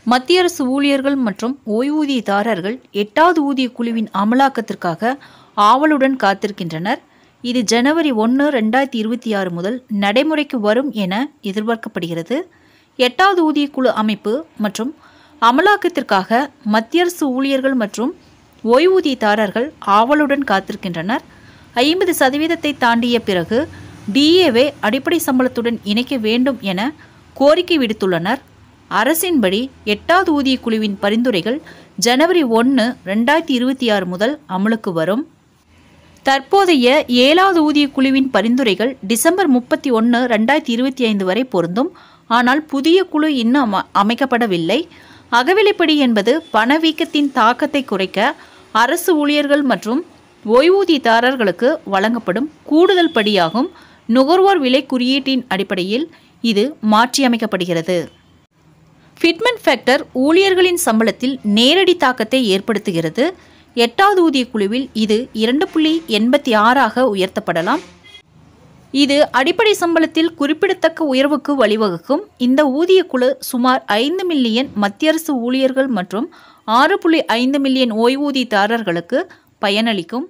மத்திய அரசு ஊழியர்கள் மற்றும் ஓய்வூதியதாரர்கள் 8வது ஊதிய குழுவின் அமலாக்கத்திற்காக ஆவலுடன் காத்திருக்கின்றனர். இது ஜனவரி 1, 2026 முதல் நடைமுறைக்கு வரும் என எதிர்பார்க்கப்படுகிறது. 8வது ஊதிய குழு அமைப்பு மற்றும் அமலாக்கத்திற்காக மத்திய அரசு ஊழியர்கள் மற்றும் ஓய்வூதியதாரர்கள் ஆவலுடன் காத்திருக்கின்றனர். 50% தாண்டிய பிறகு டிஏவை அடிப்படை சம்பளத்துடன் இணைக்க வேண்டும் என கோரிக்கை விடுத்துள்ளனர். அரசின்படி 8வது ஊதிய குழுவின் பரிந்துரைகள் ஜனவரி 1, 2026 முதல் அமலுக்கு வரும். தற்போதைய 7வது ஊதிய குழுவின் பரிந்துரைகள் டிசம்பர் 31, 2025 வரை பொருந்தும். ஆனால் புதிய குழு இன்னும் அமைக்கப்படவில்லை. அகவிலைப்படி என்பது பணவீக்கத்தின் தாக்கத்தை குறைக்க அரசு ஊழியர்கள் மற்றும் ஓய்வூதியதாரர்களுக்கு வழங்கப்படும் கூடுதல் படியாகும். நுகர்வோர் விலை குறியீட்டின் அடிப்படையில் இது மாற்றியமைக்கப்படுகிறது. ஃபிட்மென்ட் ஃபேக்டர் ஊழியர்களின் சம்பளத்தில் நேரடி தாக்கத்தை ஏற்படுத்துகிறது. 8வது ஊதிய குழுவில் இது 2.86 உயர்த்தப்படலாம். இது அடிப்படை சம்பளத்தில் குறிப்பிடத்தக்க உயர்வுக்கு வழிவகுக்கும். இந்த ஊதிய குழு சுமார் 5 மில்லியன் மத்திய அரசு ஊழியர்கள் மற்றும் 6.5 மில்லியன் ஓய்வூதியதாரர்களுக்கு பயனளிக்கும்.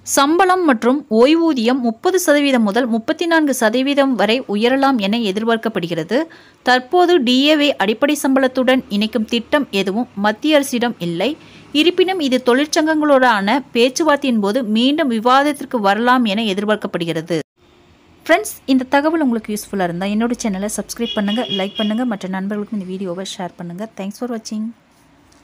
சம்பளம் மற்றும் ஓய்வூதியம் 30% முதல் 34% வரை உயரலாம் என எதிர்பார்க்கப்படுகிறது. தற்போது டிஏவை அடிப்படை சம்பளத்துடன் இணைக்கும் திட்டம் எதுவும் மத்திய அரசிடம் இல்லை. இருப்பினும் இது தொழிற்சங்கங்களுடனான பேச்சுவார்த்தையின் போது மீண்டும் விவாதத்திற்கு வரலாம் என எதிர்பார்க்கப்படுகிறது. ஃப்ரெண்ட்ஸ், இந்த தகவல் உங்களுக்கு யூஸ்ஃபுல்லாக இருந்தால் என்னோட சேனலை சப்ஸ்கிரைப் பண்ணுங்கள், லைக் பண்ணுங்கள், மற்ற நண்பர்களுக்கும் இந்த வீடியோவை ஷேர் பண்ணுங்கள். தேங்க்ஸ் ஃபார் வாட்சிங்.